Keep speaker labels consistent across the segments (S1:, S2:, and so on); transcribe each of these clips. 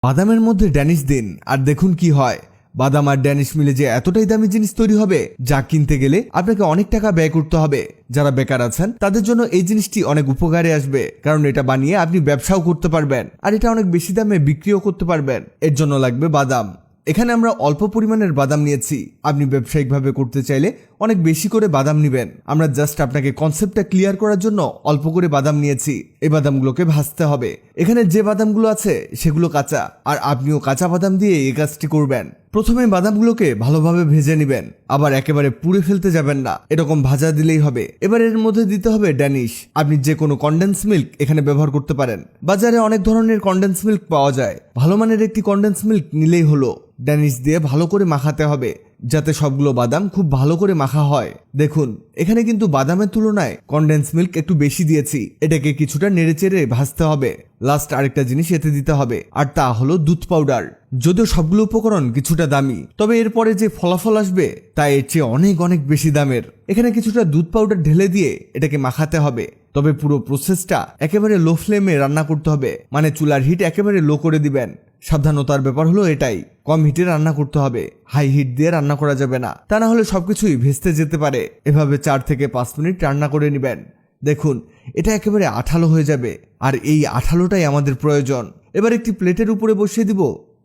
S1: বাদামের মধ্যে ড্যানিশ দিন আর দেখুন কি হয়। বাদাম আর ড্যানিশ মিলে যে এতটাই দামি জিনিস তৈরি হবে যা কিনতে গেলে আপনাকে অনেক টাকা ব্যয় করতে হবে। যারা বেকার আছেন তাদের জন্য এই জিনিসটি অনেক উপকারে আসবে, কারণ এটা বানিয়ে আপনি ব্যবসাও করতে পারবেন আর এটা অনেক বেশি দামে বিক্রিও করতে পারবেন। এর জন্য লাগবে বাদাম। এখানে আমরা অল্প পরিমাণের বাদাম নিয়েছি। আপনি ব্যবসায়িকভাবে করতে চাইলে অনেক বেশি করে বাদাম নেবেন। আমরা জাস্ট আপনাকে কনসেপ্টটা ক্লিয়ার করার জন্য অল্প করে বাদাম নিয়েছি। এই বাদামগুলোকে ভাজতে হবে। এখানে যে বাদামগুলো আছে সেগুলো কাঁচা, আর আপনিও কাঁচা বাদাম দিয়ে এই কাজটি করবেন। প্রথমে বাদামগুলোকে ভালোভাবে ভেজে নেবেন, আবার একেবারে পুড়ে ফেলতে যাবেন না, এরকম ভাজা দিলেই হবে। এবার এর মধ্যে দিতে হবে ড্যানিশ। আপনি যে কোনো কনডেন্স মিল্ক এখানে ব্যবহার করতে পারেন। বাজারে অনেক ধরনের কনডেন্স মিল্ক পাওয়া যায়, ভালো মানের একটি কনডেন্স মিল্ক নিলেই হলো। ড্যানিশ দিয়ে ভালো করে মাখাতে হবে যাতে সবগুলো বাদাম খুব ভালো করে মাখা হয়। দেখুন এখানে কিন্তু বাদামের তুলনায় কনডেন্স মিল্ক একটু বেশি দিয়েছি। এটাকে কিছুটা নেড়েচেড়ে ভাজতে হবে। লাস্ট আরেকটা জিনিস এতে দিতে হবে, আর তা হলো দুধ পাউডার। যদিও সবগুলো উপকরণ কিছুটা দামি, তবে এরপরে যে ফলাফল আসবে তা এর চেয়ে অনেক অনেক বেশি দামের। এখানে কিছুটা দুধ পাউডার ঢেলে দিয়ে এটাকে মাখাতে হবে। তবে পুরো প্রসেসটা একেবারে লো ফ্লেমে রান্না করতে হবে, মানে চুলার হিট একেবারে লো করে দিবেন। সাবধানতার ব্যাপার হলো এটাই, কম হিটে রান্না করতে হবে, হাই হিট দিয়ে রান্না করা যাবে না, তা না হলে সবকিছুই ভেস্তে যেতে পারে। এভাবে 4 থেকে 5 মিনিট রান্না করে নেবেন। দেখুন এটা একেবারে আঠালো হয়ে যাবে, আর এই আঠালোটাই আমাদের প্রয়োজন। এবার একটি প্লেটের উপরে বসিয়ে দিব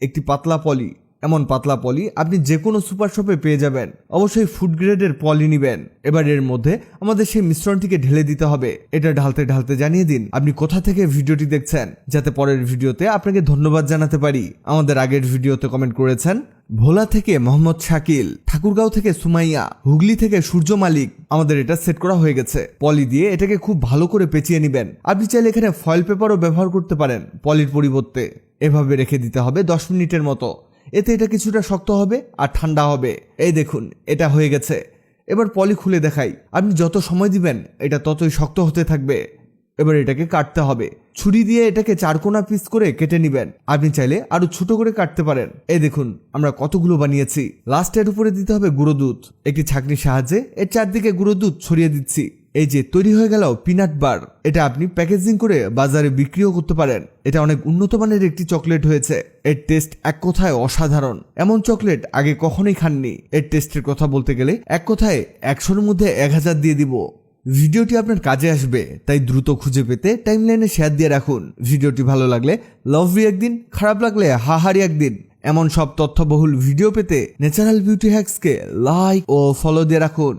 S1: একটি পাতলা পলি। এমন পাতলা পলি আপনি যে কোনো সুপার শপে পেয়ে যাবেন। অবশ্যই ফুড গ্রেডের পলি নিবেন। এবার এর মধ্যে আমাদের সেই মিশ্রণটিকে ঢেলে দিতে হবে। এটা ঢালতে ঢালতে জানিয়ে দিন আপনি কোথা থেকে ভিডিওটি দেখছেন, যাতে পরের ভিডিওতে আপনাকে ধন্যবাদ জানাতে পারি। আমাদের আগের ভিডিওতে কমেন্ট করেছেন ভোলা থেকে মোহাম্মদ শাকিল, ঠাকুরগাঁও থেকে সুমাইয়া, হুগলি থেকে সূর্য মালিক। আমাদের এটা সেট করা হয়ে গেছে। পলি দিয়ে এটাকে খুব ভালো করে পেঁচিয়ে নেবেন। আপনি চাইলে এখানে ফয়েল পেপারও ব্যবহার করতে পারেন পলির পরিবর্তে। এভাবে রেখে দিতে হবে 10 মিনিটের মতো। এতে এটা কিছুটা শক্ত হবে আর ঠান্ডা হবে। এই দেখুন এটা হয়ে গেছে। এবার পলি খুলে দেখাই। আপনি যত সময় দিবেন এটা ততই শক্ত হতে থাকবে। এবার এটাকে কাটতে হবে। ছুরি দিয়ে এটাকে 4 কোনা পিস করে কেটে নেবেন। আপনি চাইলে আরো ছোট করে কাটতে পারেন। এই দেখুন আমরা কতগুলো বানিয়েছি। লাস্টের উপরে দিতে হবে গুঁড়ো দুধ। একটি ছাঁকনির সাহায্যে এর চারদিকে গুঁড়ো দুধ ছড়িয়ে দিচ্ছি। এই যে তৈরি হয়ে গেল পিনাট বার। এটা আপনি প্যাকেজিং করে বাজারে বিক্রিও করতে পারেন। এটা অনেক উন্নত মানের একটি চকলেট হয়েছে। এর টেস্ট এক কথায় অসাধারণ। এমন চকলেট আগে কখনোই খাননি। এর টেস্টের কথা বলতে গেলে এক কথায় 100-এর মধ্যে 1000 দিয়ে দিব। ভিডিওটি আপনার কাজে আসবে, তাই দ্রুত খুঁজে পেতে টাইমলাইনে শেয়ার দিয়ে রাখুন। ভিডিওটি ভালো লাগলে লাভলি একদিন, খারাপ লাগলে হাহারি একদিন। এমন সব তথ্যবহুল ভিডিও পেতে ন্যাচারাল বিউটি হ্যাক্সকে লাইক ও ফলো দিয়ে রাখুন।